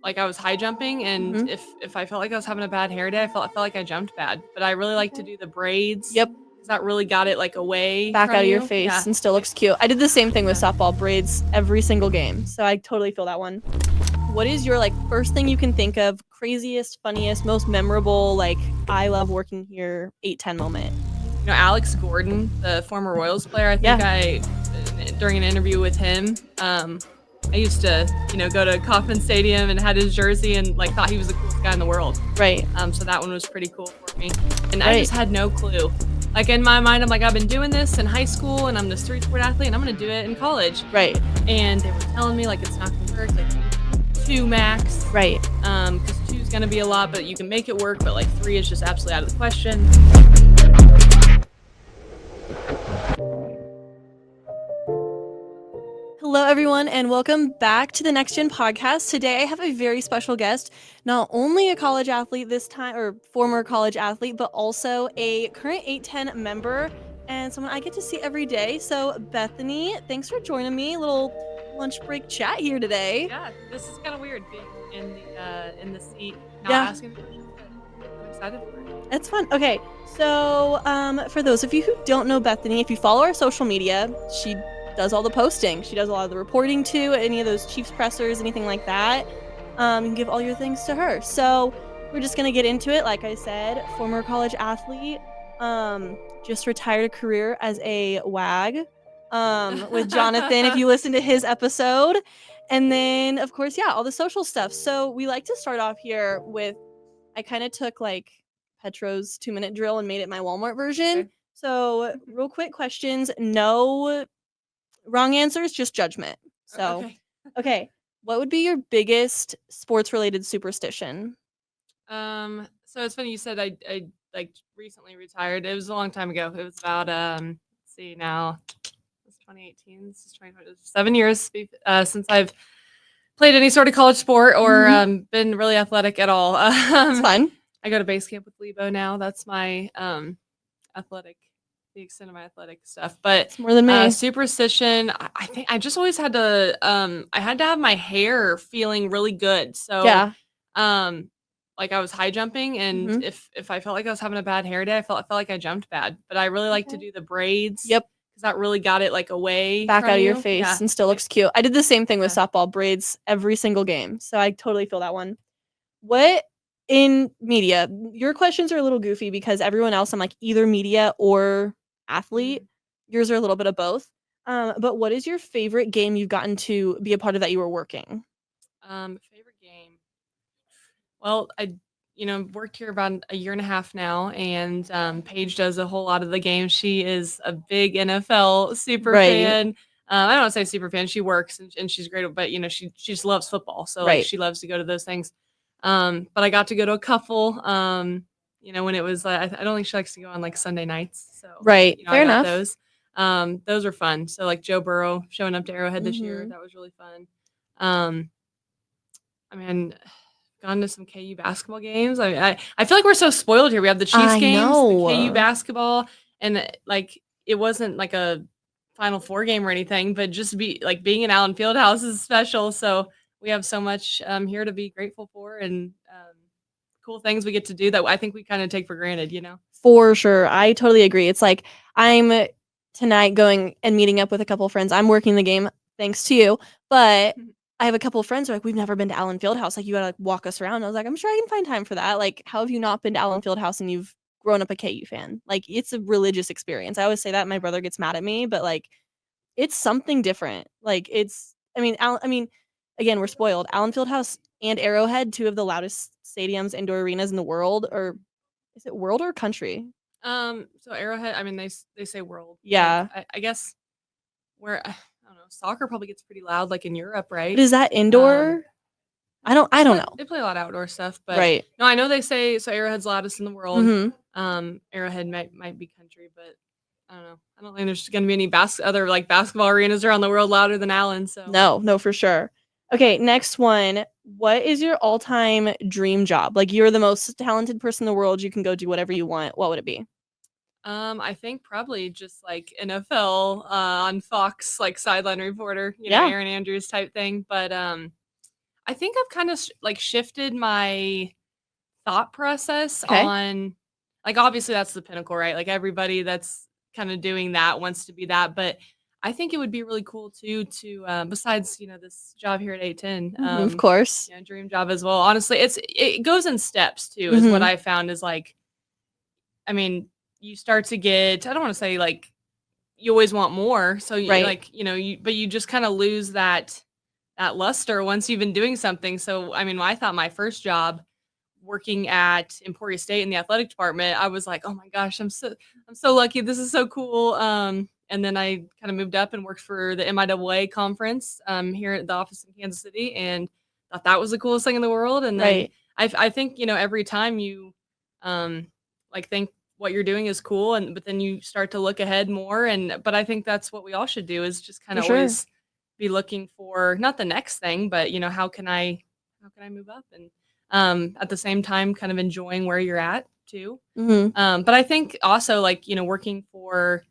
like I was high jumping, and if I felt like I was having a bad hair day, I felt like I jumped bad. But I really like to do the braids. Yep. Because that really got it like away Back from out of your you. face Yeah. and still looks cute. I did the same thing with softball braids every single game, so I totally feel that one. What is your like first thing you can think of, craziest, funniest, most memorable, like I love working here 8-10 moment? You know, Alex Gordon, the former Royals player, I think Yeah. during an interview with him, I used to, go to Kauffman Stadium and had his jersey and like thought he was the coolest guy in the world. Right. So that one was pretty cool for me. And I Right. just had no clue. Like in my mind, I'm like, I've been doing this in high school and I'm this 3-sport athlete and I'm going to do it in college. Right. And they were telling me like, it's not going to work. Like 2 max. Right. Because 2 is going to be a lot, but you can make it work. But like 3 is just absolutely out of the question. Hello, everyone, and welcome back to the Next Gen podcast. Today, I have a very special guest, not only a college athlete this time, or former college athlete, but also a current 810 member and someone I get to see every day. So, Bethany, thanks for joining me. A little lunch break chat here today. Yeah, this is kind of weird being in the seat, not Yeah. asking questions, but I'm excited for it. It's fun. Okay, so for those of you who don't know Bethany, if you follow our social media, she does all the posting. She does a lot of the reporting too, any of those Chiefs pressers, anything like that. You can give all your things to her. So we're just gonna get into it. Like I said, former college athlete, just retired a career as a WAG with Jonathan. If you listen to his episode, and then of course, yeah, all the social stuff. So we like to start off here with. I kind of took like Petro's 2-minute drill and made it my Walmart version. Okay. So, real quick questions. No wrong answers, just judgment. So, okay. What would be your biggest sports related superstition? So it's funny you said I like recently retired. It was a long time ago. It was about let's see now, it's 2018. This is 2020. 7 years since I've played any sort of college sport or been really athletic at all. It's fun. I go to base camp with Lebo now. That's my athletic, the extent of my athletic stuff. But It's more than me. superstition, I think I just always had to I had to have my hair feeling really good. So Yeah. like I was high jumping, and if I felt like I was having a bad hair day, I felt like I jumped bad. But I really like to do the braids. Yep. Because that really got it like away Back from out of you. your face Yeah. and still looks cute. I did the same thing with softball braids every single game. So I totally feel that one. What in media? Your questions are a little goofy because everyone else I'm like either media or athlete. Yours are a little bit of both. But what is your favorite game you've gotten to be a part of that you were working? Favorite game. Well, I worked here about a year and a half now, and Paige does a whole lot of the games. She is a big NFL super fan. I don't want to say super fan. She works and she's great, but she just loves football, so like she loves to go to those things. But I got to go to a couple. When it was I don't think she likes to go on like Sunday nights. So Fair I got enough. those. Those were fun. So like Joe Burrow showing up to Arrowhead this year, that was really fun. I mean, gone to some KU basketball games. I feel like we're so spoiled here. We have the Chiefs games, the KU basketball, and like it wasn't like a Final Four game or anything, but just being in Allen Fieldhouse is special. So we have so much here to be grateful for, and cool things we get to do that I think we kind of take for granted. For sure, I totally agree. It's like I'm tonight going and meeting up with a couple of friends. I'm working the game thanks to you, but I have a couple of friends who are like, we've never been to Allen Fieldhouse. Like, you gotta like walk us around. I was like, I'm sure I can find time for that. Like, how have you not been to Allen Fieldhouse and you've grown up a KU fan? Like, it's a religious experience. I always say that. My brother gets mad at me, but like, it's something different. Like, again, we're spoiled. Allen Fieldhouse and Arrowhead, two of the loudest stadiums, indoor arenas in the world, or is it world or country? So Arrowhead, I mean, they say world. Yeah. Like, I guess where I don't know, soccer probably gets pretty loud, like in Europe, right? But is that indoor? I don't know. They play a lot of outdoor stuff, but no, I know they say so. Arrowhead's loudest in the world. Arrowhead might be country, but I don't know. I don't think there's gonna be any other like basketball arenas around the world louder than Allen. So no, for sure. Okay, next one. What is your all-time dream job? Like, you're the most talented person in the world. You can go do whatever you want. What would it be? I think probably just like NFL on Fox, like sideline reporter, Aaron Andrews type thing. But I think I've kind of like shifted my thought process Okay. on, like, obviously that's the pinnacle, right? Like everybody that's kind of doing that wants to be that, but I think it would be really cool too to besides, this job here at 810, Of course. dream job as well. Honestly, it goes in steps too, is what Mhm. I found is like, I mean, you start to get, I don't want to say like you always want more. So you Right. like, but you just kind of lose that luster once you've been doing something. So I mean, I thought my first job working at Emporia State in the athletic department, I was like, "Oh my gosh, I'm so lucky. This is so cool." And then I kind of moved up and worked for the MIAA conference here at the office in Kansas City, and thought that was the coolest thing in the world. And then Right. I think every time you like think what you're doing is cool, and but then you start to look ahead more. And but I think that's what we all should do, is just kind For of sure. always be looking for not the next thing, but how can I move up, and at the same time kind of enjoying where you're at too. Mhm. But I think also like, working for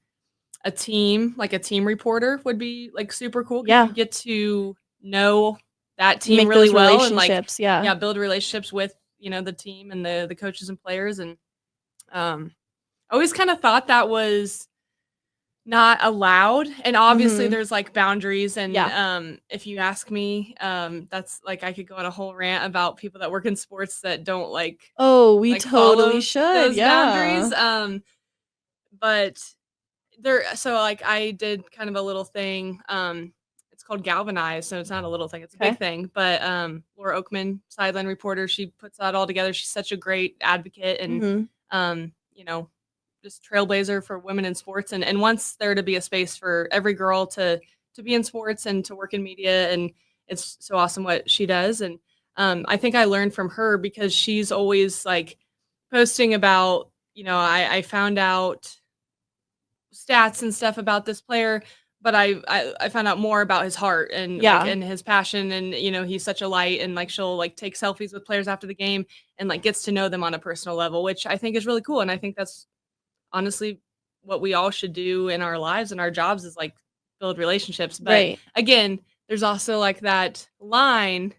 a team, like a team reporter would be like super cool because Yeah. you get to know that team Make really those well and like, relationships. Yeah. yeah, build relationships with, the team and the coaches and players. And um I always kind of thought that was not allowed, and obviously Mhm. there's, like, boundaries, and, Yeah. if you ask me, that's like, I could go on a whole rant about people that work in sports that don't, Oh, we totally follow should. those Yeah. boundaries, but so, like, I did kind of a little thing, it's called Galvanize, so it's not a little thing, it's a big Okay. thing, but, Laura Oakman, sideline reporter, she puts that all together, she's such a great advocate and, Mhm. um, you know, just trailblazer for women in sports, and wants there to be a space for every girl to be in sports and to work in media. And it's so awesome what she does. And I think I learned from her because she's always like posting about, I found out stats and stuff about this player, but I found out more about his heart and like Yeah. and his passion. And he's such a light, and like she'll like take selfies with players after the game and like gets to know them on a personal level, which I think is really cool. And I think that's honestly what we all should do in our lives and our jobs, is like build relationships. But Right. again, there's also like that line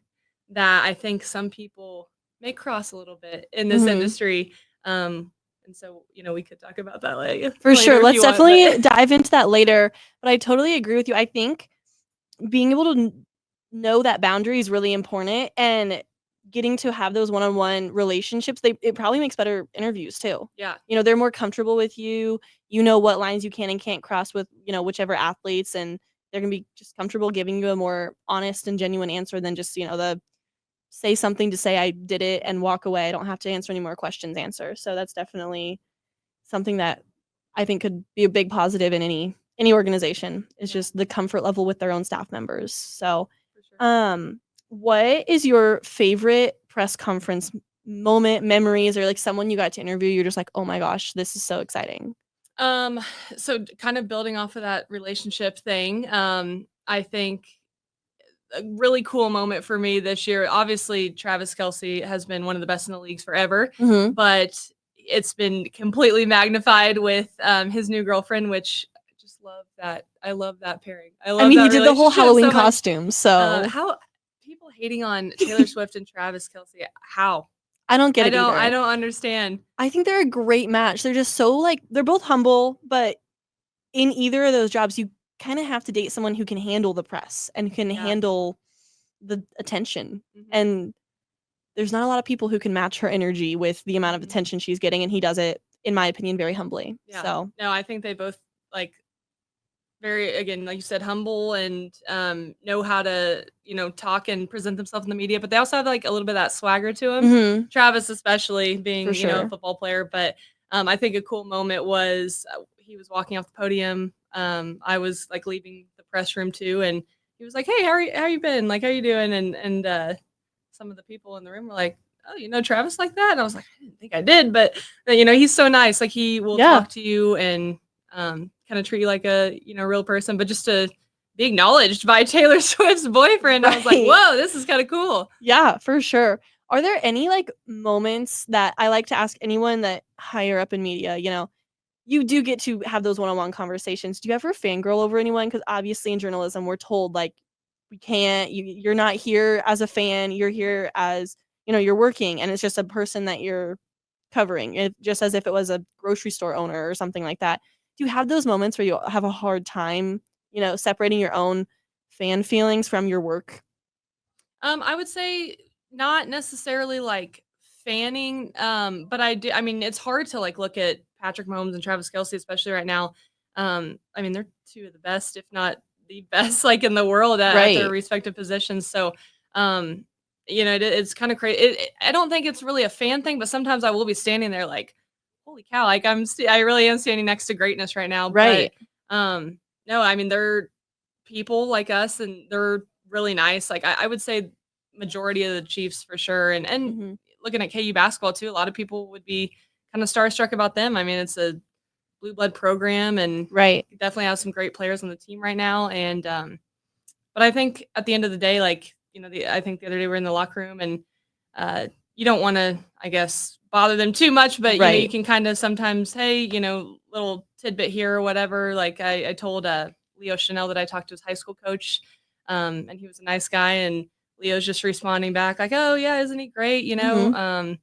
that I think some people may cross a little bit in this Mhm. industry. And so, we could talk about that For later sure. if Let's you want, but definitely dive into that later, but I totally agree with you. I think being able to know that boundary is really important, and getting to have those one-on-one relationships, it probably makes better interviews too. yeah. They're more comfortable with you. You know what lines you can and can't cross with, whichever athletes, and they're going to be just comfortable giving you a more honest and genuine answer than just, the say something to say I did it and walk away. I don't have to answer any more questions answer. So that's definitely something that I think could be a big positive in any organization, is Yeah, just the comfort level with their own staff members. So, for sure. what is your favorite press conference moment, memories, or like someone you got to interview? You're just like, oh my gosh, this is so exciting. Um, so kind of building off of that relationship thing, I think a really cool moment for me this year. Obviously, Travis Kelsey has been one of the best in the leagues forever, Hmm. but it's been completely magnified with his new girlfriend, which I just love that. I love that pairing. I I love mean, he that did the whole relationship Halloween so much. costume, so How people hating on Taylor Swift and Travis Kelsey? How? I don't get I it don't. I either. don't understand. I think they're a great match. They're just so like they're both humble, but in either of those jobs, you kind of have to date someone who can handle the press and can Yeah. handle the attention. Hmm. And there's not a lot of people who can match her energy with the amount of Hmm. attention she's getting, and he does it, in my opinion, very humbly. Yeah. So, No, I think they both like very, again, like you said, humble, and know how to talk and present themselves in the media, but they also have like a little bit of that swagger to them. mhm, Travis especially for being a sure. football player. But I think a cool moment was he was walking off the podium. I was like leaving the press room too, and he was like, hey, how you been, like how you doing? And some of the people in the room were like, oh, Travis like that? And I was like, I didn't think I did, but he's so nice. Like he will Yeah. talk to you and kind of treat you like a real person. But just to be acknowledged by Taylor Swift's boyfriend, I was like, Right. whoa, this is kind of cool. Yeah, for sure. Are there any like moments that I like to ask anyone that higher up in media, you do get to have those one-on-one conversations. Do you ever fangirl over anyone? Because obviously in journalism, we're told like we can't, you're not here as a fan, you're here as, you're working, and it's just a person that you're covering it, just as if it was a grocery store owner or something like that. Do you have those moments where you have a hard time, separating your own fan feelings from your work? I would say not necessarily like fanning, but I mean, it's hard to like look at Patrick Mahomes and Travis Kelsey, especially right now. I mean, they're two of the best, if not the best, like in the world at their Right. respective positions. So, um, it's kind of crazy. I don't think it's really a fan thing, but sometimes I will be standing there like, holy cow, like I really am standing next to greatness right now. But Right. no, I mean, they're people like us, and they're really nice. Like I would say majority of the Chiefs for sure. And Mhm. looking at KU basketball too, a lot of people would be kind of starstruck about them. I mean, it's a blue blood program, and Right. definitely have some great players on the team right now. And but I think at the end of the day, like I think the other day we were in the locker room, and you don't want to, I guess, bother them too much, but you Right. can kind of sometimes, hey, little tidbit here or whatever. Like I told Leo Chanel that I talked to his high school coach, and he was a nice guy, and Leo's just responding back like, "Oh yeah, isn't he great?" Mhm. And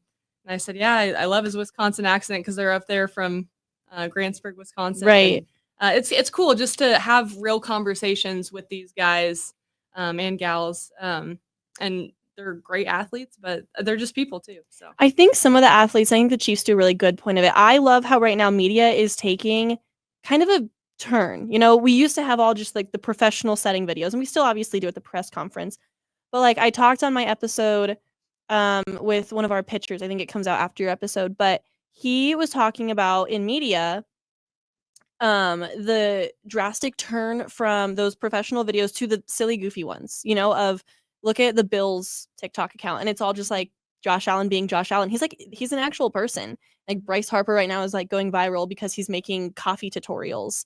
I said, "Yeah, I love his Wisconsin accent because they're up there from Grantsburg, Wisconsin, and Right. it's cool just to have real conversations with these guys and gals, and they're great athletes, but they're just people too. So I think some of the athletes, I think the Chiefs do a really good point of it. I love how right now media is taking kind of a turn. We used to have all just like the professional setting videos, and we still obviously do at the press conference. But like I talked on my episode with one of our pitchers. I think it comes out after your episode, but he was talking about in media the drastic turn from those professional videos to the silly goofy ones, of look at the Bills TikTok account, and it's all just like Josh Allen being Josh Allen. He's an actual person. Like Bryce Harper right now is like going viral because he's making coffee tutorials.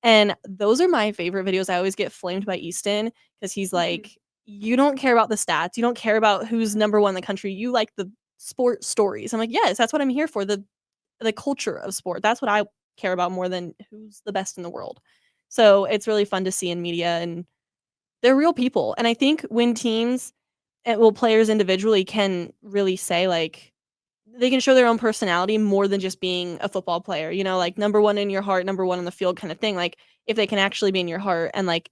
And those are my favorite videos. I always get flamed by Easton because he's like, you don't care about the stats. You don't care about who's number one in the country. You like the sport stories. I'm like, yes, that's what I'm here for. The culture of sport. That's what I care about more than who's the best in the world. So it's really fun to see in media, and they're real people. And I think when teams, players individually can really say like they can show their own personality more than just being a football player, like number one in your heart, number one on the field kind of thing. Like if they can actually be in your heart and like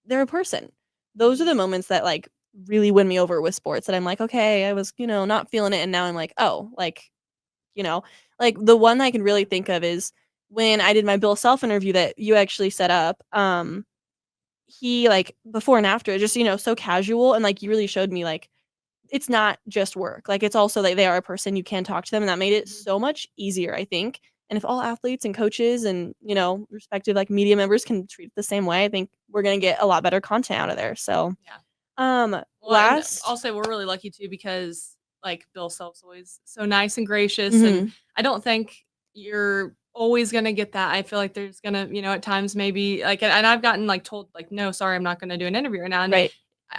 they're a person. Those are the moments that like really win me over with sports that I'm like, okay, I was, not feeling it, and now I'm like, oh, you know? Like, the one I can really think of is when I did my Bill Self interview that you actually set up, he, like, before and after, just, so casual, and, like, you really showed me, like, it's not just work. Like, it's also like they are a person, you can talk to them, and that made it so much easier, I think. And if all athletes and coaches and, respective, like, media members can treat it the same way, I think we're gonna get a lot better content out of there, so, yeah. Well, and last also we're really lucky too because like Bill Self's always so nice and gracious, and Mhm. I don't think you're always gonna get that. I feel like there's gonna, at times maybe like, and I've gotten like told like, no, sorry, I'm not gonna do an interview right now, and Right.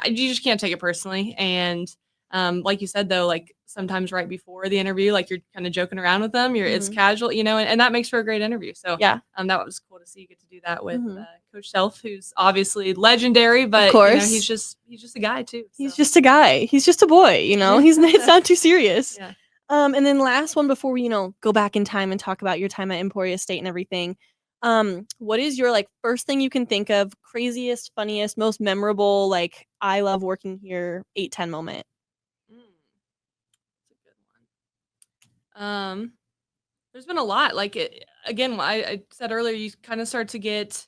you just can't take it personally. And like you said though, like sometimes right before the interview, like you're kind of joking around with them, it's Mhm. casual, and that makes for a great interview. So Yeah. that was cool to see you get to do that with Mhm. Coach Self, who's obviously legendary, Of but course. he's just a guy too. He's So just a guy. He's just a boy, He's it's not too serious. yeah. And then last one before we, go back in time and talk about your time at Emporia State and everything. What is your like first thing you can think of, craziest, funniest, most memorable, like I love working here 8-10 moment? That's a good one. There's been a lot. Like again, I said earlier, you kind of start to get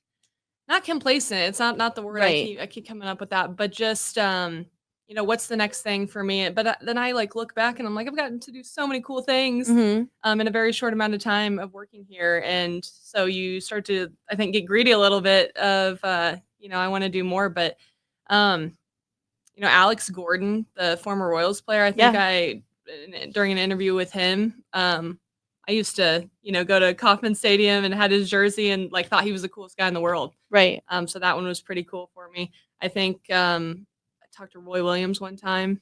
not complacent. It's not the word Right. I keep coming up with that, but just what's the next thing for me? But then I like look back and I'm like, I've gotten to do so many cool things Mhm. in a very short amount of time of working here, and so you start to, I think, get greedy a little bit of I want to do more, but um Alex Gordon, the former Royals player, I think Yeah. during an interview with him, I used to, go to Kauffman Stadium and had his jersey and like thought he was the coolest guy in the world. Right. So that one was pretty cool for me. I think I talked to Roy Williams one time,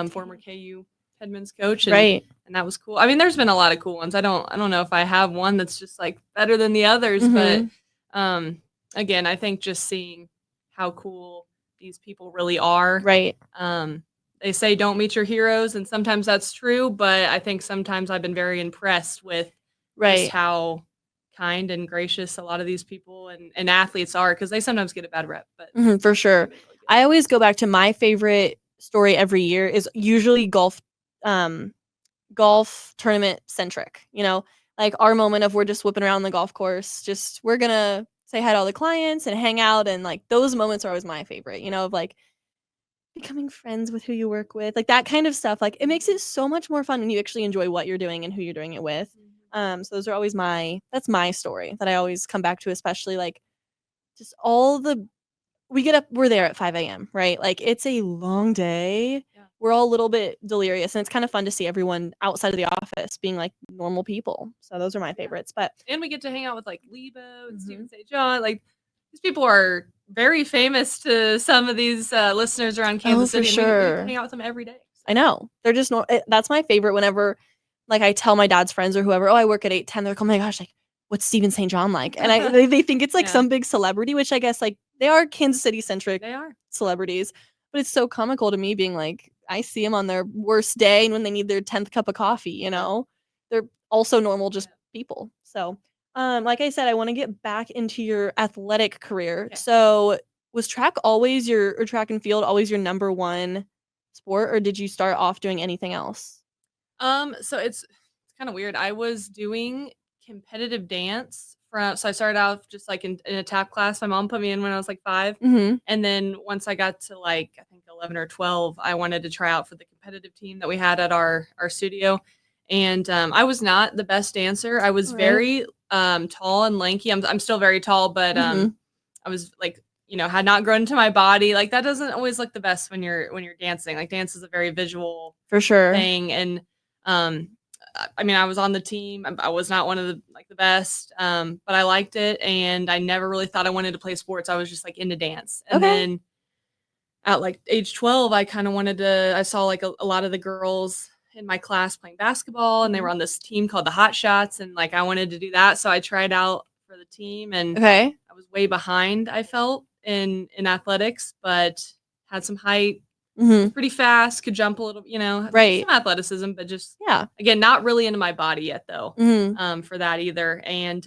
former KU headman's coach, Right. and that was cool. I mean, there's been a lot of cool ones. I don't know if I have one that's just like better than the others, but Mhm. again, I think just seeing how cool these people really are. Right. They say don't meet your heroes, and sometimes that's true, but I think sometimes I've been very impressed with just Right. how kind and gracious a lot of these people and athletes are, because they sometimes get a bad rep, but For sure. really good. I always go back to my favorite story every year is usually golf tournament centric, like our moment of we're just whipping around the golf course, just we're gonna say hi to all the clients and hang out, and like those moments are always my favorite, of like becoming friends with who you work with, like that kind of stuff. Like it makes it so much more fun when you actually enjoy what you're doing and who you're doing it with. So those are always that's my story that I always come back to, especially like just all the we get up, we're there at 5 a.m., right? Like it's a long day. Yeah. We're all a little bit delirious, and it's kind of fun to see everyone outside of the office being like normal people. So those are my favorites. But And we get to hang out with like Lebo and Steven St. John. Like these people are very famous to some of these listeners around Kansas for City. And we get to sure. hang out with them every day. So. I know. They're just that's my favorite whenever like I tell my dad's friends or whoever, oh, I work at 8:10. They're like, oh my gosh, like what's Steven St. John like? And they think it's like some big celebrity, which I guess like they are Kansas City centric celebrities. But it's so comical to me being like, I see them on their worst day and when they need their 10th cup of coffee, they're also normal, just people. So, like I said, I want to get back into your athletic career. Okay. So was track or track and field always your number one sport, or did you start off doing anything else? So it's kind of weird. I was doing competitive dance so I started off just like in a tap class. My mom put me in when I was like 5. And then once I got to like, I think 11 or 12, I wanted to try out for the competitive team that we had at our studio. And I was not the best dancer. I was very tall and lanky. I'm still very tall, but I was like, had not grown into my body. Like that doesn't always look the best when you're dancing. Like dance is a very visual for sure thing. And I mean, I was on the team. I was not one of the best, but I liked it, and I never really thought I wanted to play sports. I was just like into dance, and then at like age 12, I kind of wanted to. I saw like a lot of the girls in my class playing basketball, and they were on this team called the Hot Shots, and like I wanted to do that, so I tried out for the team, and I was way behind. I felt in athletics, but had some height. Was pretty fast, could jump a little, some athleticism, but just again, not really into my body yet though. For that either. And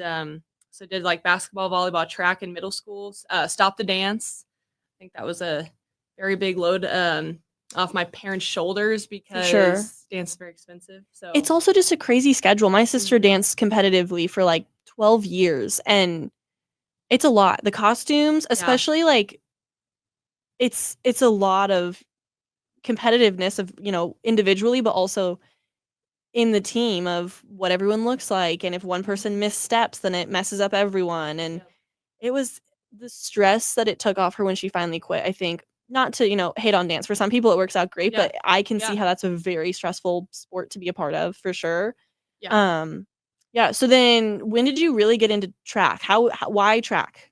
so did like basketball, volleyball, track in middle schools. Stopped the dance. I think that was a very big load off my parents' shoulders because dance is very expensive. So it's also just a crazy schedule. My sister danced competitively for like 12 years, and it's a lot. The costumes, especially like it's a lot of competitiveness of, individually, but also in the team of what everyone looks like. And if one person missteps, then it messes up everyone. And it was the stress that it took off her when she finally quit. I think not to, hate on dance. For some people it works out great, but I can see how that's a very stressful sport to be a part of for sure. So then when did you really get into track? Why track?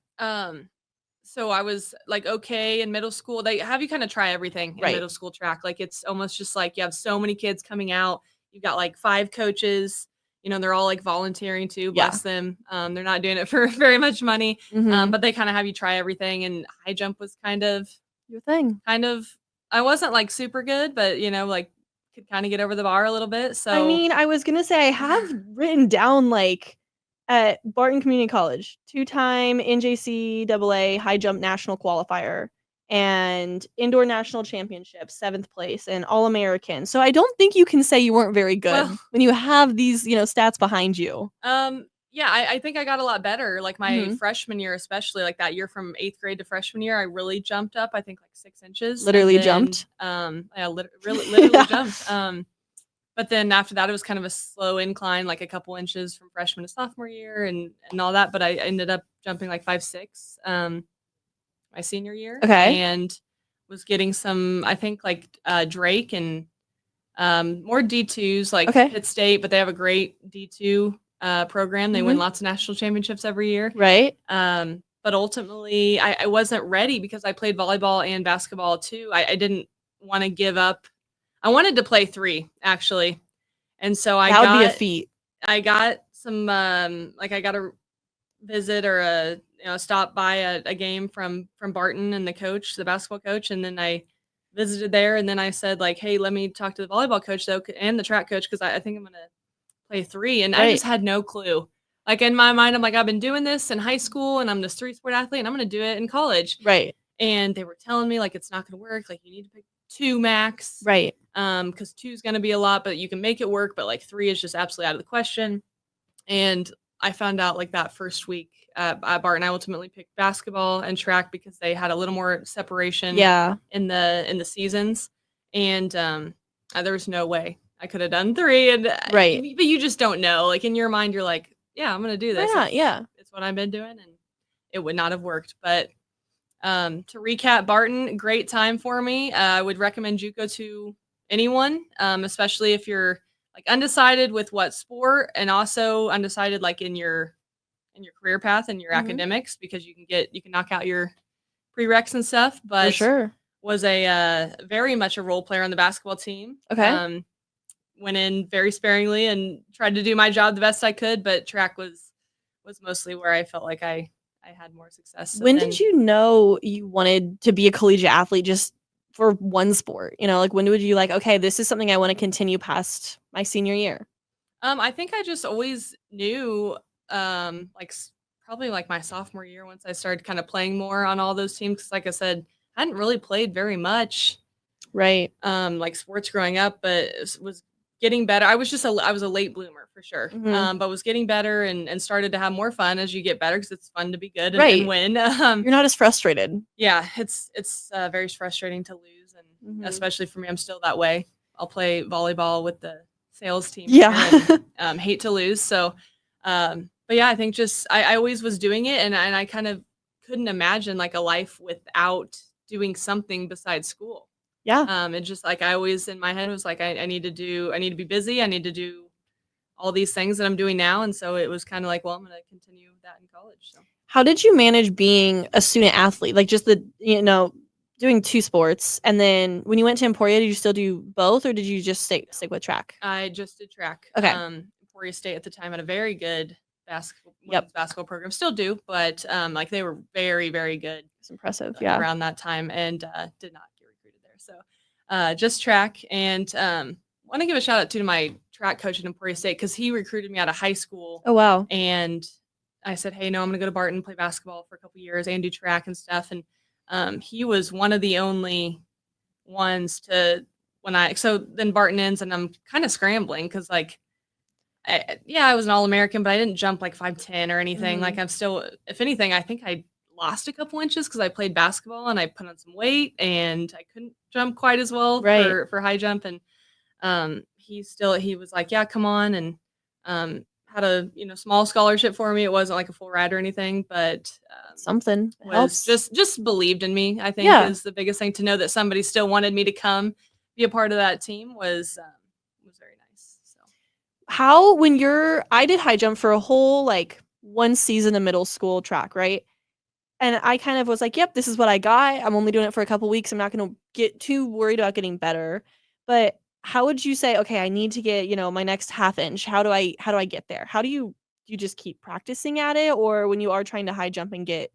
So I was like, okay, in middle school, they have you kind of try everything in middle school track. Like it's almost just like you have so many kids coming out. You've got like 5 coaches, they're all like volunteering too, bless them. They're not doing it for very much money. But they kind of have you try everything. And high jump was kind of your thing. I wasn't like super good, but like could kind of get over the bar a little bit. So I mean, I was gonna say I have written down like at Barton Community College, 2-time NJCAA high jump national qualifier and indoor national championship, 7th place, and All-American. So I don't think you can say you weren't very good when you have these, stats behind you. Yeah, I think I got a lot better. Like my freshman year, especially like that year from 8th grade to freshman year, I really jumped up. I think like 6 inches. Literally jumped. Yeah, literally jumped. But then after that, it was kind of a slow incline, like a couple inches from freshman to sophomore year and all that. But I ended up jumping like 5'6", my senior year. And was getting some, I think like Drake and more D2s like Pitt State, but they have a great D2 program. They win lots of national championships every year. But ultimately, I wasn't ready because I played volleyball and basketball too. I didn't want to give up. I wanted to play 3 actually, and so that would be a feat. I got some I got a visit or stopped by a game from Barton and the basketball coach, and then I visited there, and then I said like, "Hey, let me talk to the volleyball coach though, and the track coach because I think I'm gonna play 3." And I Right. just had no clue. Like in my mind, I'm like, I've been doing this in high school, and I'm this 3-sport athlete, and I'm gonna do it in college. Right. And they were telling me like it's not gonna work. Like you need to pick 2 max. Right. Because 2 is gonna be a lot, but you can make it work. But like 3 is just absolutely out of the question. And I found out like that first week at Barton, I ultimately picked basketball and track because they had a little more separation Yeah. in the seasons. And there was no way I could have done 3. And Right. but you just don't know. Like in your mind, you're like, yeah, I'm gonna do Why this. not? Yeah. It's what I've been doing, and it would not have worked. But to recap, Barton, great time for me. I would recommend JUCO to anyone, especially if you're like undecided with what sport, and also undecided like in your career path and your Mhm. academics, because you can knock out your prereqs and stuff. For But sure. was a very much a role player on the basketball team. Okay. Went in very sparingly and tried to do my job the best I could, but track was mostly where I felt like I had more success. So When did then you know you wanted to be a collegiate athlete just for one sport? Like, when would you like, okay, this is something I want to continue past my senior year? I think I just always knew, like probably like my sophomore year once I started kind of playing more on all those teams. 'Cause like I said, I hadn't really played very much, Right. like sports growing up, but was getting better. I was a late bloomer for sure, Mhm. but was getting better and started to have more fun as you get better because it's fun to be good and Right. win. You're not as frustrated. Yeah, it's very frustrating to lose, and Mhm. especially for me, I'm still that way. I'll play volleyball with the sales team here Yeah. and hate to lose. So, but yeah, I think just I always was doing it, and I kind of couldn't imagine like a life without doing something besides school. Yeah. It just like I always in my head was like I need to be busy, I need to do all these things that I'm doing now, and so it was kind of like, well, I'm gonna continue that in college. So. How did you manage being a student athlete? Like, just doing 2 sports, and then when you went to Emporia, did you still do both, or did you just stick with track? I just did track. Okay. Emporia State at the time had a very good Yep. women's basketball program. Still do, but like they were very, very good It's impressive. Yeah. around that time, and did not get recruited there. So just track, and want to give a shout out to my track coach at Emporia State because he recruited me out of high school, Oh, wow. and I said, hey, no, I'm gonna go to Barton, play basketball for a couple years, and do track and stuff. And he was one of the only ones to so then Barton ends and I'm kind of scrambling because like I was an all-American, but I didn't jump like 5'10" or anything. Like Mhm. I'm still, if anything, I think I lost a couple inches because I played basketball and I put on some weight and I couldn't jump quite as well Right. for high jump. And he was like, yeah, come on, and had a small scholarship for me. It wasn't like a full ride or anything, but Something. It was helps. just believed in me. I think Yeah. is the biggest thing, to know that somebody still wanted me to come be a part of that team was very nice. So How when you're I did high jump for a whole, like, 1 season of middle school track, right? And I kind of was like, "Yep, this is what I got. I'm only doing it for a couple weeks. I'm not gonna get too worried about getting better." But how would you say, "Okay, I need to get, my next half inch. How do I get there?" Do you just keep practicing at it? Or when you are trying to high jump and get,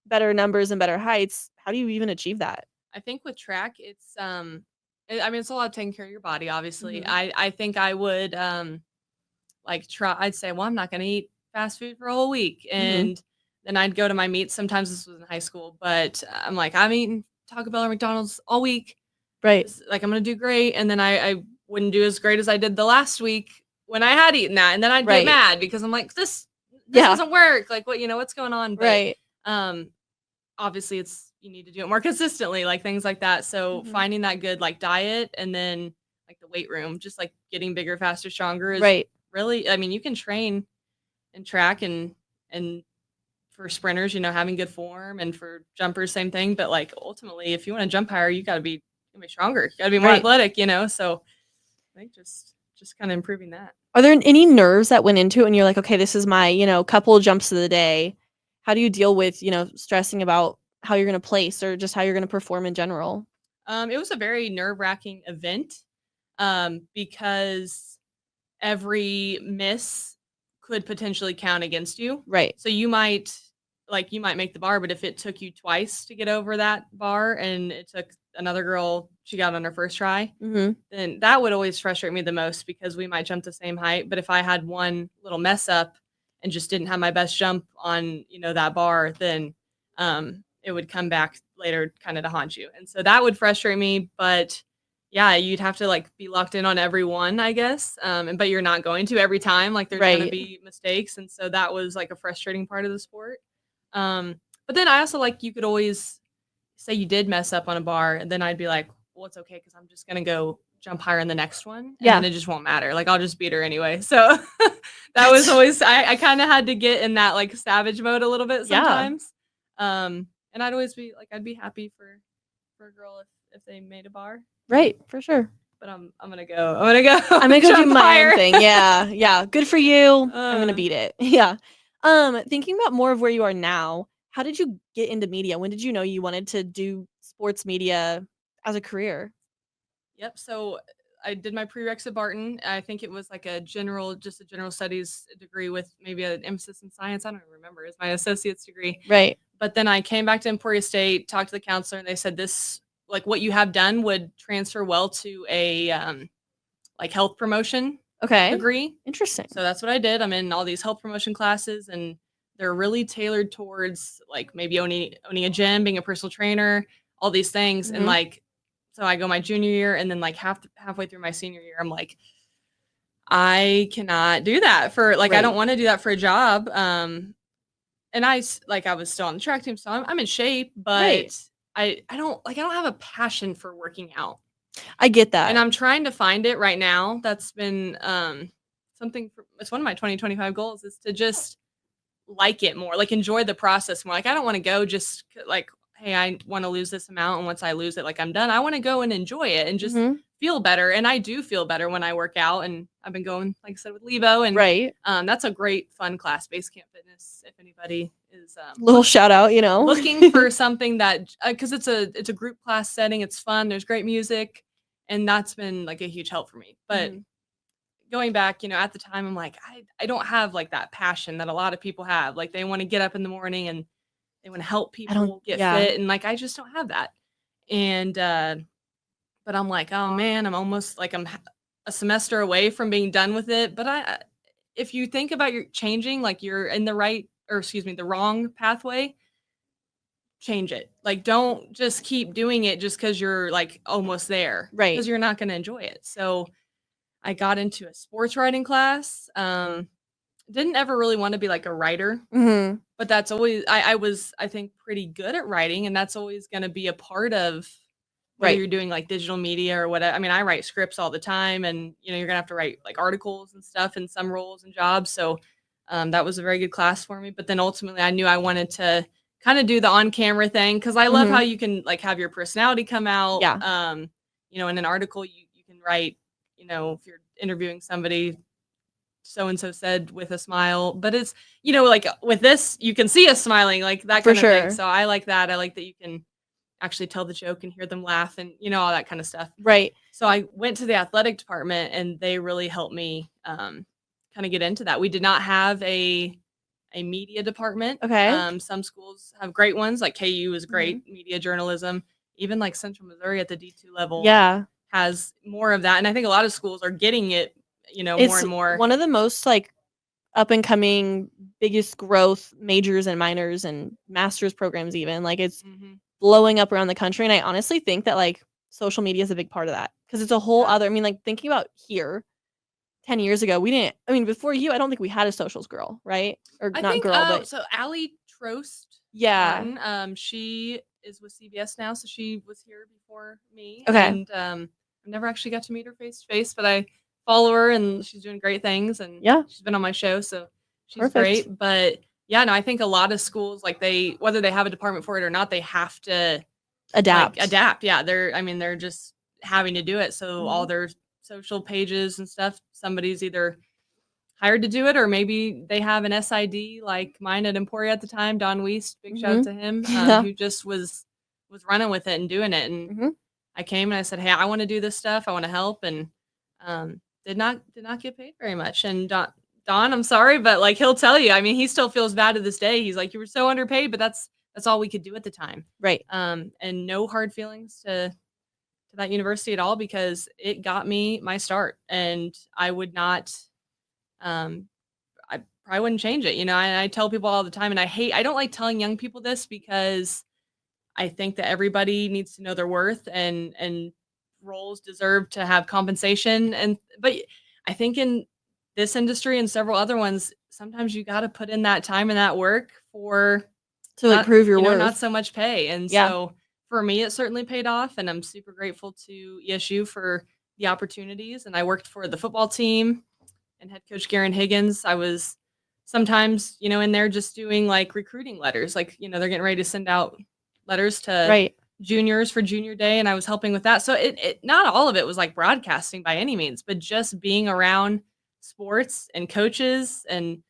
better numbers and better heights, how do you even achieve that? I think with track, I mean, it's a lot of taking care of your body. Obviously, Mhm. I think I would like try. I'd say, well, I'm not going to eat fast food for a whole week, Mhm. and then I'd go to my meets. Sometimes this was in high school, but I'm like, I'm eating Taco Bell or McDonald's all week. Right. Like I'm gonna do great, and then I wouldn't do as great as I did the last week when I had eaten that, and then I'd get Right. mad because I'm like, this Yeah. doesn't work. Like what's going on? But Right. um, obviously you need to do it more consistently, like things like that. So Mhm. finding that good like diet, and then like the weight room, just like getting bigger, faster, stronger is Right. really. I mean, you can train and track and for sprinters, having good form, and for jumpers, same thing. But like ultimately, if you want to jump higher, you gotta be stronger. You gotta be more Right. athletic. So I think just kind of improving that. Are there any nerves that went into it and you're like, "Okay, this is my, couple jumps of the day." How do you deal with, stressing about how you're gonna place or just how you're gonna perform in general? It was a very nerve wracking event because every miss could potentially count against you. Right. So you might like you might make the bar, but if it took you twice to get over that bar and it took another girl, she got on her first try, Mhm. then that would always frustrate me the most because we might jump the same height. But if I had one little mess up and just didn't have my best jump on, that bar, then it would come back later kind of to haunt you. And so that would frustrate me. But yeah, you'd have to like be locked in on every one, I guess. But you're not going to every time. Like there's gonna Right. be mistakes. And so that was like a frustrating part of the sport. But then I also like you could always say you did mess up on a bar, and then I'd be like, well, it's okay because I'm just gonna go jump higher in the next one, and Yeah. then it just won't matter. Like I'll just beat her anyway. So that was That's always I kind of had to get in that like savage mode a little bit Yeah. sometimes. And I'd always be like, I'd be happy for a girl if they made a bar. Right, for sure. But I'm gonna go. I'm gonna go. I'm gonna go do jump my higher. own thing. Yeah, yeah. Good for you. I'm gonna Uh, beat it. Yeah. Thinking about more of where you are now, how did you get into media? When did you know you wanted to do sports media as a career? Yep. So I did my prereqs at Barton. I think it was like just a general studies degree with maybe an emphasis in science. I don't even remember. It's my associate's degree. Right. But then I came back to Emporia State, talked to the counselor, and they said this, like what you have done, would transfer well to a like health promotion Okay. degree. Interesting. So that's what I did. I'm in all these health promotion classes, and they're really tailored towards like maybe owning a gym, being a personal trainer, all these things. And Mhm. like, so I go my junior year, and then like halfway through my senior year, I'm like, I cannot do that for like I don't Right. want to do that for a job. And I was still on the track team, so I'm in shape, Right. but I don't have a passion for working out. I get And that. I'm trying to find it right now. That's been it's one of my 2025 goals is to just like it more, like enjoy the process more. Like I don't want to go just like, hey, I want to lose this amount, and once I lose it, like I'm done. I want to go and enjoy it and just Mhm. feel better. And I do feel better when I work out. And I've been going, like I said, with Levo, and Right. that's a great fun class, Base Camp Fitness. If anybody is Little shout out, looking for something that because it's a group class setting, it's fun. There's great music, and that's been like a huge help for me. But Mhm. going back, at the time, I'm like, I don't have like that passion that a lot of people have. Like they want to get up in the morning and they want to help I don't people get yeah. fit. And like, I just don't have that. And, but I'm like, oh man, I'm almost like a semester away from being done with it. But if you think about your changing, like you're in the right, or excuse me, the wrong pathway, change it. Like, don't just keep doing it just because you're like almost there Right. because you're not going to enjoy it. So, I got into a sports writing class. Didn't ever really want to be like a writer, Mhm. but that's always I was I think pretty good at writing, and that's always going to be a part of whether Right. you're doing like digital media or whatever. I mean, I write scripts all the time, and you're gonna have to write like articles and stuff in some roles and jobs. So that was a very good class for me. But then ultimately, I knew I wanted to kind of do the on camera thing because I love how Mhm. you can like have your personality come out. Yeah. In an article you can write. If you're interviewing somebody, so and so said with a smile, but it's like with this you can see us smiling, like that For kind of thing. sure. So I like that. I like that you can actually tell the joke and hear them laugh and all that kind of stuff. Right. So I went to the athletic department and they really helped me kind of get into that. We did not have a media department. Okay. Some schools have great ones, like KU is Mhm. great media journalism. Even like Central Missouri at the D2 level Yeah. has more of that, and I think a lot of schools are getting it, more It's and more. one of the most, like, up and coming, biggest growth majors and minors and master's programs even, like, it's Mhm. blowing up around the country, and I honestly think that, like, social media is a big part of that because it's a whole Yeah. other I mean, like, thinking about here, 10 years ago, we didn't I mean, before you, I don't think we had a socials girl, right? Or I not think, girl, but so Allie Trost yeah. Martin, she is with CBS now, so she was here before me, Okay. and, I never actually got to meet her face to face, but I follow her, and she's doing great things, and Yeah. she's been on my show, so she's Perfect. great, but, yeah, no, I think a lot of schools, like, whether they have a department for it or not, they have to, like, Adapt. adapt, yeah, they're just having to do it, so all Mhm. their social pages and stuff, somebody's either hired to do it, or maybe they have an SID like mine at Emporia at the time, Don Weist, big shout out Mhm. to him, Yeah. who just was running with it and doing it. And Mhm. I came and I said, "Hey, I want to do this stuff. I want to help," and did not get paid very much. And Don, I'm sorry, but like he'll tell you. I mean, he still feels bad to this day. He's like, you were so underpaid, but that's all we could do at the time. Right. And no hard feelings to that university at all because it got me my start, and I would not. I probably wouldn't change it. I tell people all the time, and I don't like telling young people this because I think that everybody needs to know their worth, and roles deserve to have compensation. But I think in this industry and several other ones, sometimes you got to put in that time and that work for To like not, prove your worth. not so much pay. And Yeah. so for me, it certainly paid off, and I'm super grateful to ESU for the opportunities. And I worked for the football team and head coach Garen Higgins. I was sometimes, in there just doing like recruiting letters, like, they're getting ready to send out letters to Right. juniors for junior day. And I was helping with that. So it not all of it was like broadcasting by any means, but just being around sports and coaches and,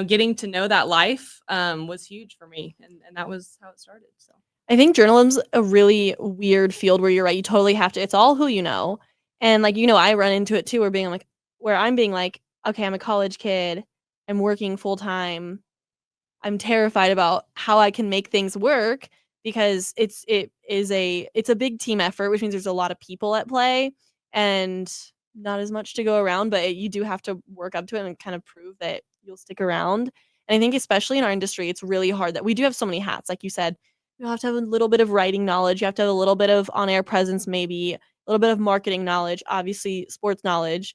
getting to know that life was huge for me. And that was how it started. So I think journalism's a really weird field where you're right. You totally have to. It's all who you know, and like I run into it too. Where I'm being like, okay, I'm a college kid. I'm working full time. I'm terrified about how I can make things work because it's a big team effort, which means there's a lot of people at play and not as much to go around. But you do have to work up to it and kind of prove that you'll stick around. And I think especially in our industry, it's really hard that we do have so many hats, like you said. You have to have a little bit of writing knowledge. You have to have a little bit of on-air presence, maybe a little bit of marketing knowledge, obviously sports knowledge.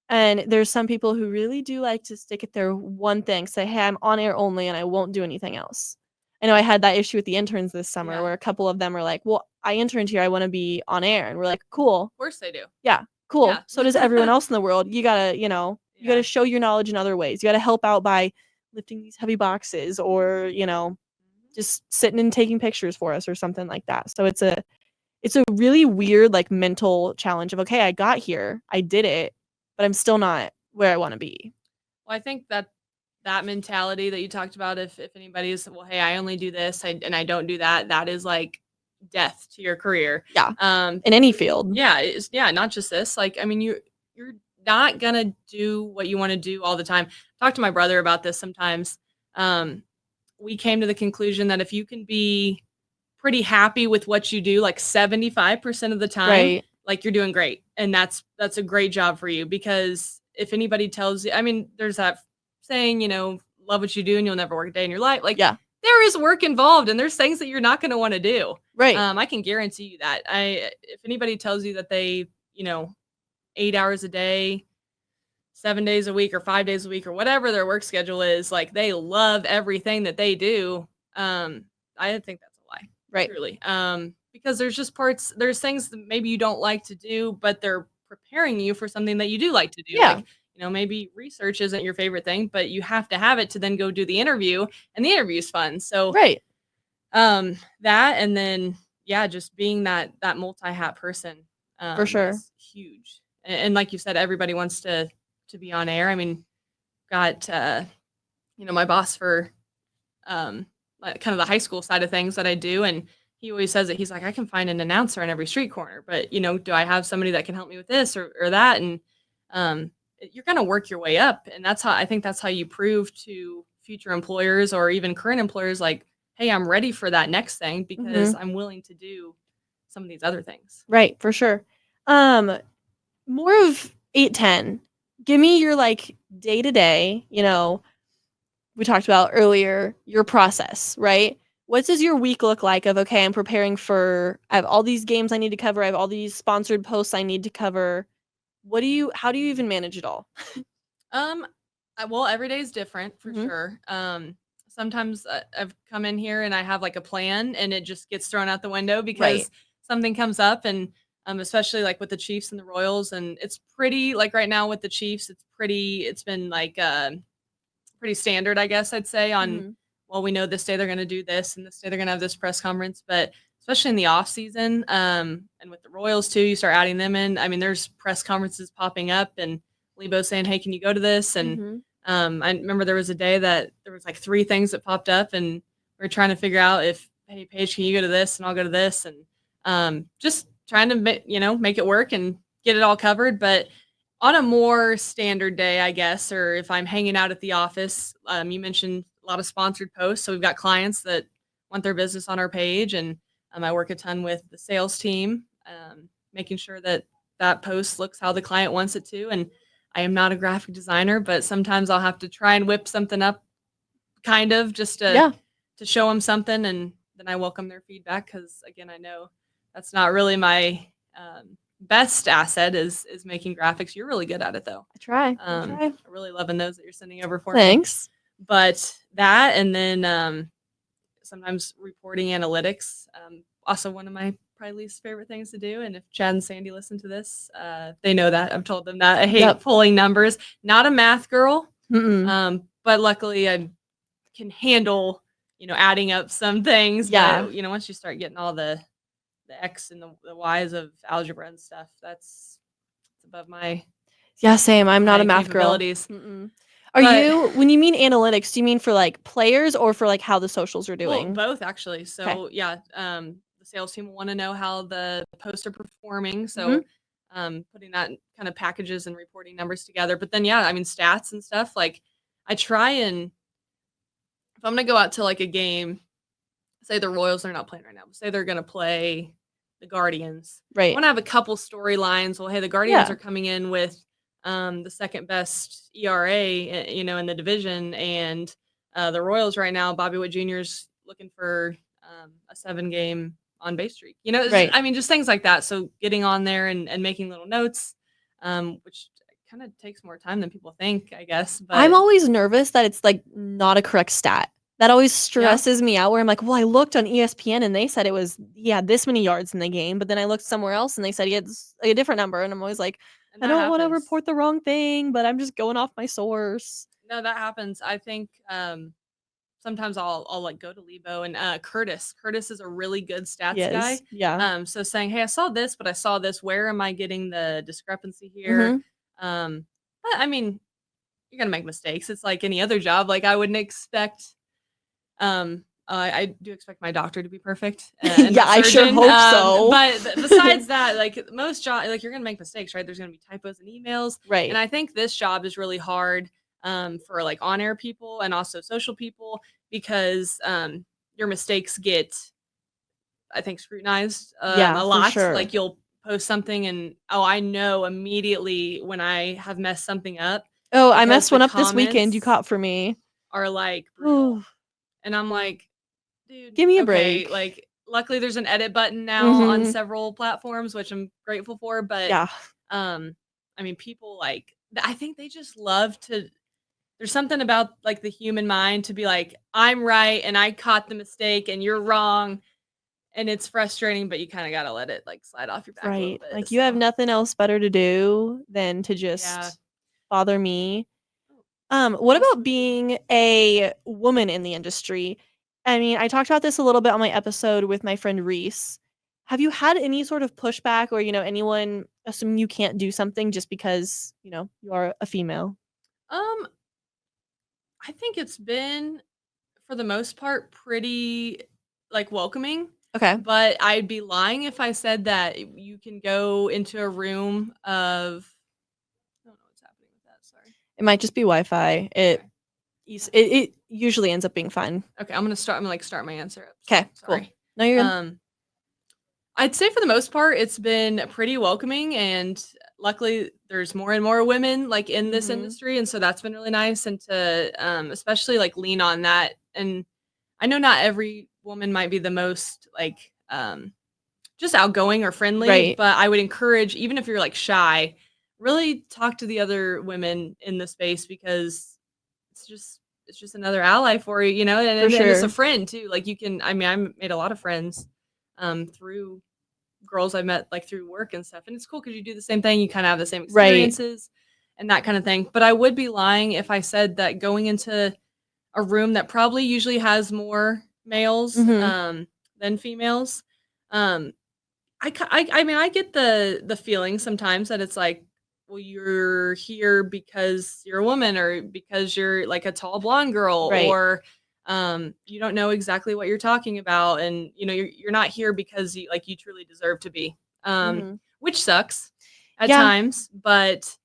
And there's some people who really do like to stick at their one thing, say, hey, I'm on air only and I won't do anything else. I know I had that issue with the interns this summer where a couple of them are like, well, I interned here. I want to be on air. And we're like, cool. of course they do. Yeah, cool. Yeah. So does everyone else in the world. You gotta, you gotta show your knowledge in other ways. You gotta help out by lifting these heavy boxes or, just sitting and taking pictures for us or something like that. So it's a really weird like mental challenge of, okay, I got here, I did it, but I'm still not where I want to be. Well, I think that mentality that you talked about, if anybody is, well, hey, I only do this and I don't do that, that is like death to your career. Yeah. In any field. Yeah. Not just this. Like, I mean, you're not gonna do what you want to do all the time. Talk to my brother about this sometimes. We came to the conclusion that if you can be pretty happy with what you do, like 75% of the time, Right. like you're doing great. And that's a great job for you, because if anybody tells you, I mean, there's that saying, love what you do and you'll never work a day in your life. Like, Yeah. there is work involved and there's things that you're not going to want to do. Right. I can guarantee you that. If anybody tells you that they, 8 hours a day, 7 days a week or 5 days a week or whatever their work schedule is, like they love everything that they do. I think that's a lie. Right. Truly. Because there's things that maybe you don't like to do, but they're preparing you for something that you do like to do. Yeah. Like, maybe research isn't your favorite thing, but you have to have it to then go do the interview, and the interview is fun. So, right. That, and then, yeah, just being that multi-hat person, For sure, is huge. And like you said, everybody wants to be on air. I mean, got, my boss for, kind of the high school side of things that I do. And he always says that he's like, I can find an announcer in every street corner, but do I have somebody that can help me with this or that? And, you're going to work your way up. And I think that's how you prove to future employers or even current employers, like, hey, I'm ready for that next thing because I'm willing to do some of these other things. Right. For sure. More of 8-10. Give me your like day to day, we talked about earlier, your process, right? What does your week look like of, okay, I'm preparing I have all these games I need to cover. I have all these sponsored posts I need to cover. How do you even manage it all? Well, every day is different for sure. Sometimes I've come in here and I have like a plan and it just gets thrown out the window because something comes up, and especially like with the Chiefs and the Royals, and it's pretty like right now with the Chiefs, it's been like pretty standard, I guess I'd say, on well, we know this day they're going to do this and this day they're going to have this press conference, but especially in the off season, and with the Royals too, you start adding them in. I mean, there's press conferences popping up and Lebo saying, hey, can you go to this? And I remember there was a day that there was like 3 things that popped up, and we were trying to figure out if, hey, Paige, can you go to this? And I'll go to this. And just trying to, make it work and get it all covered. But On a more standard day, I guess, or if I'm hanging out at the office, you mentioned a lot of sponsored posts. So we've got clients that want their business on our page, and I work a ton with the sales team, making sure that that post looks how the client wants it to. And I am not a graphic designer, but sometimes I'll have to try and whip something up, kind of just Yeah. to show them something, and then I welcome their feedback because again, I know that's not really my best asset is making graphics. You're really good at it though. I try. I'm really loving those that you're sending over for me. Thanks. But that, and then sometimes reporting analytics. Also, one of my probably least favorite things to do. And if Chad and Sandy listen to this, they know that. I've told them that I hate pulling numbers. Not a math girl, but luckily I can handle, adding up some things. Yeah. But, once you start getting all the X and the Y's of algebra and stuff, it's above my same. I'm not a math girl. When you mean analytics, do you mean for like players or for like how the socials are doing? Well, both actually. So the sales team will want to know how the posts are performing. So putting that kind of packages and reporting numbers together. But then stats and stuff. Like I try, and if I'm gonna go out to like a game, say the Royals are not playing right now, but say they're gonna play the Guardians. Right. I want to have a couple storylines. Well, hey, the Guardians are coming in with the second best ERA, in the division, and the Royals right now, Bobby Witt Jr. is looking for a 7-game on base streak. Just things like that. So getting on there and making little notes, which kind of takes more time than people think, I guess. But I'm always nervous that it's like not a correct stat. That always stresses me out, where I'm like, well, I looked on ESPN and they said he had this many yards in the game, but then I looked somewhere else and they said he had a different number, and I'm always like, I don't want to report the wrong thing, but I'm just going off my source. No, that happens. I think sometimes I'll like go to Lebo, and Curtis is a really good stats guy. Yeah. So saying, hey, I saw this, but I saw this. Where am I getting the discrepancy here? But you're gonna make mistakes. It's like any other job. Like I wouldn't expect. I do expect my doctor to be perfect. I sure hope so. But besides that, like most jobs, like you're gonna make mistakes, right? There's gonna be typos in emails, right? And I think this job is really hard for like on-air people and also social people, because your mistakes get, I think, scrutinized a lot. For sure. Like you'll post something and I know immediately when I have messed something up. Oh, I messed one up this weekend. You caught for me. Are like brutal. And I'm like, dude, give me a break. Like, luckily there's an edit button now on several platforms, which I'm grateful for. But people like, I think they just love to. There's something about like the human mind to be like, I'm right and I caught the mistake and you're wrong, and it's frustrating, but you kind of gotta let it like slide off your back a little bit. Like you have nothing else better to do than to just bother me. What about being a woman in the industry? I mean, I talked about this a little bit on my episode with my friend Reese. Have you had any sort of pushback, or anyone assuming you can't do something just because you are a female? I think it's been, for the most part, pretty like welcoming. Okay. But I'd be lying if I said that you can go into a room of, I don't know what's happening with that. Sorry. It might just be Wi-Fi. It usually ends up being fine. Okay, I'm gonna start my answer up. Okay, sorry. Cool. No, you're good. I'd say for the most part, it's been pretty welcoming, and luckily there's more and more women like in this industry. And so that's been really nice. And to, especially like lean on that. And I know not every woman might be the most like, just outgoing or friendly, right. But I would encourage, even if you're like shy, really talk to the other women in the space, because it's just another ally for you, and it's a friend too. Like you can, I made a lot of friends through girls I met like through work and stuff, and it's cool because you do the same thing. You kind of have the same experiences and that kind of thing. But I would be lying if I said that going into a room that probably usually has more males than females, I get the feeling sometimes that it's like, well, you're here because you're a woman, or because you're like a tall blonde girl, or you don't know exactly what you're talking about, and you're not here because you truly deserve to be, which sucks at times. But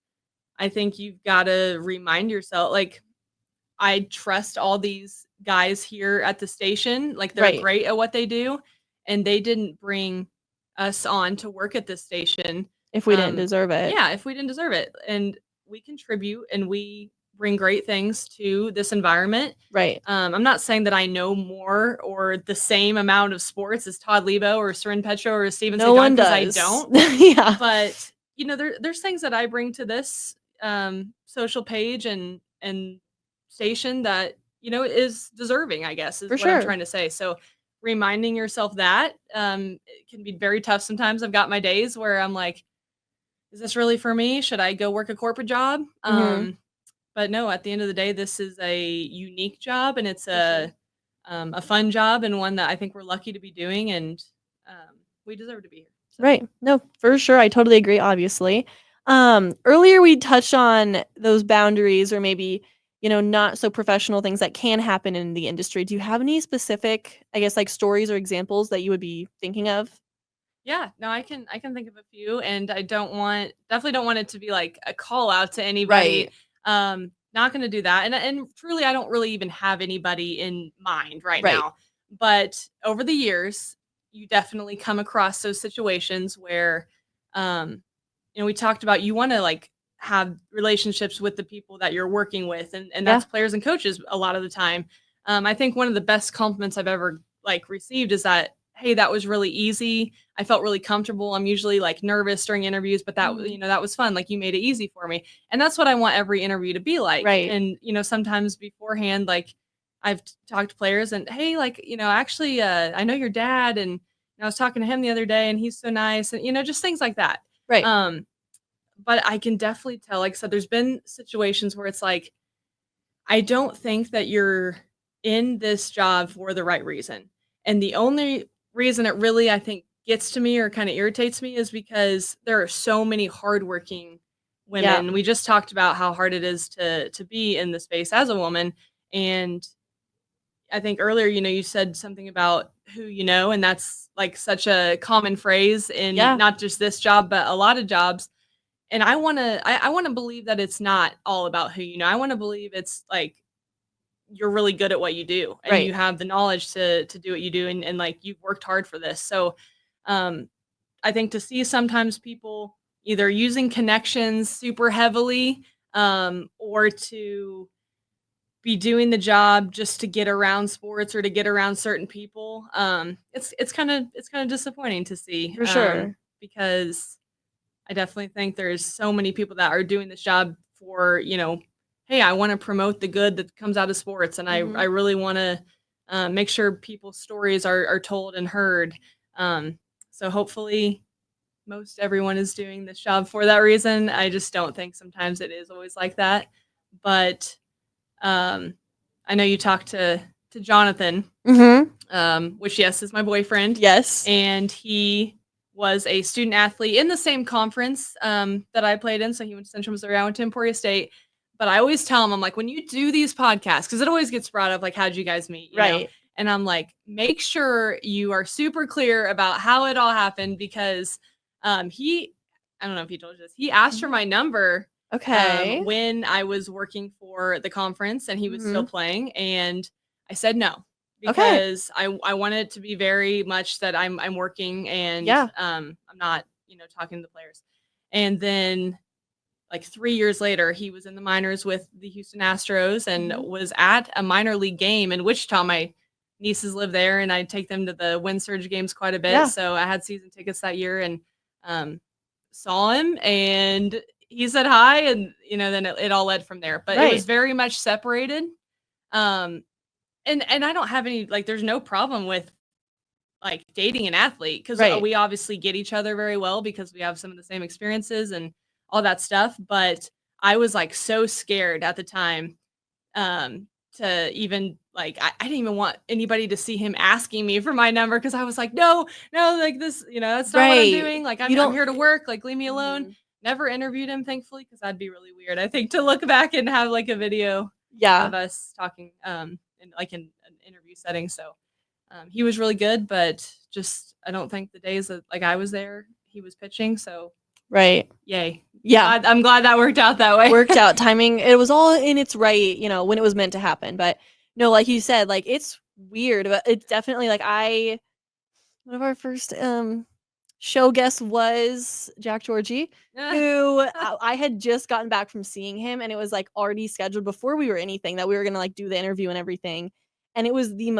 I think you've got to remind yourself, like, I trust all these guys here at the station, like, they're Right. great at what they do, and they didn't bring us on to work at this station, If we didn't deserve it. yeah, if we didn't deserve it, and we contribute, and we bring great things to this environment. Right. I'm not saying that I know more or the same amount of sports as Todd Lebo or Seren Petro or Steven No St. John, one 'cause I does. don't, Yeah. but, you know, there's things that I bring to this, social page and station that, you know, is deserving, I guess, is For what I'm sure. trying to say. So, reminding yourself that, it can be very tough sometimes. I've got my days where I'm like, "Is this really for me? Should I go work a corporate job?" Mhm. But no, at the end of the day, this is a unique job, and it's For sure. a fun job, and one that I think we're lucky to be doing, and, we deserve to be here. So Right. No, for sure. I totally agree, obviously. Earlier we touched on those boundaries or maybe, not so professional things that can happen in the industry. Do you have any specific, I guess, like stories or examples that you would be thinking of? yeah, no, I can think of a few, and I definitely don't want it to be like a call out to anybody. Right. Not gonna do that, and truly, I don't really even have anybody in mind right Right. now. But over the years, you definitely come across those situations where, um, we talked about you want to like have relationships with the people that you're working with, and Yeah. that's players and coaches a lot of the time. I think one of the best compliments I've ever like received is that, hey, that was really easy. I felt really comfortable. I'm usually like nervous during interviews, but that Mhm. that was fun. Like you made it easy for me. And that's what I want every interview to be like. Right. And sometimes beforehand, like I've talked to players and, hey, like, actually I know your dad, and I was talking to him the other day and he's so nice, and just things like that. Right. Um but I can definitely tell, like I said, there's been situations where it's like, I don't think that you're in this job for the right reason. And the only reason it really, I think, gets to me or kind of irritates me is because there are so many hardworking Yeah. women. We just talked about how hard it is to be in the space as a woman. And I think earlier, you said something about who you know, and that's like such a common phrase in Yeah. not just this job, but a lot of jobs. And I wanna believe that it's not all about who you know. I wanna believe it's like you're really good at what you do and Right. you have the knowledge to do what you do, and like you've worked hard for this. So um I think to see sometimes people either using connections super heavily, or to be doing the job just to get around sports or to get around certain people, it's kind of disappointing to see, For sure. because I definitely think there's so many people that are doing this job for, hey, I want to promote the good that comes out of sports, and I Mhm. really want to make sure people's stories are told and heard. Um, so hopefully, most everyone is doing this job for that reason. I just don't think sometimes it is always like that. But um, I know you talked to Jonathan, Mhm. which yes is my boyfriend, Yes. and he was a student athlete in the same conference that I played in. So he went to Central Missouri, I went to Emporia State. But I always tell him, I'm like, when you do these podcasts, because it always gets brought up, like, how'd you guys meet, Right. And I'm like, make sure you are super clear about how it all happened, because I don't know if he told you this, he asked for Mhm. my number Okay. when I was working for the conference and he was still Mhm. playing, and I said no, Okay. because I want it to be very much that I'm working, and Yeah. I'm not, talking to the players. And then like 3 years later, he was in the minors with the Houston Astros and Mhm. was at a minor league game in Wichita. My nieces live there, and I take them to the Wind Surge games quite a bit. Yeah. So I had season tickets that year, and um, saw him, and he said hi, and then it all led from there. But it was Right. very much separated. Um, and I don't have any, like, there's no problem with like dating an athlete, because Right. we obviously get each other very well because we have some of the same experiences and all that stuff. But I was like so scared at the time, um, to even like I didn't even want anybody to see him asking me for my number, because I was like, no, no, like this, that's not what I'm Right. doing. Like You I'm don't here to work. Like leave me alone. Mhm. Never interviewed him, thankfully, because that'd be really weird. I think to look back and have like a video Yeah. of us talking, in like in an interview setting. So he was really good, but just I don't think the days that like I was there, he was pitching. So Right. Yay. Yeah. I'm glad that worked out that way. Worked out. Timing, it was all in its right, when it was meant to happen. But no, like you said, like it's weird, but it's definitely like one of our first show guests was Jack Georgie, who I had just gotten back from seeing him, and it was like already scheduled before we were anything that we were gonna like do the interview and everything. And it was the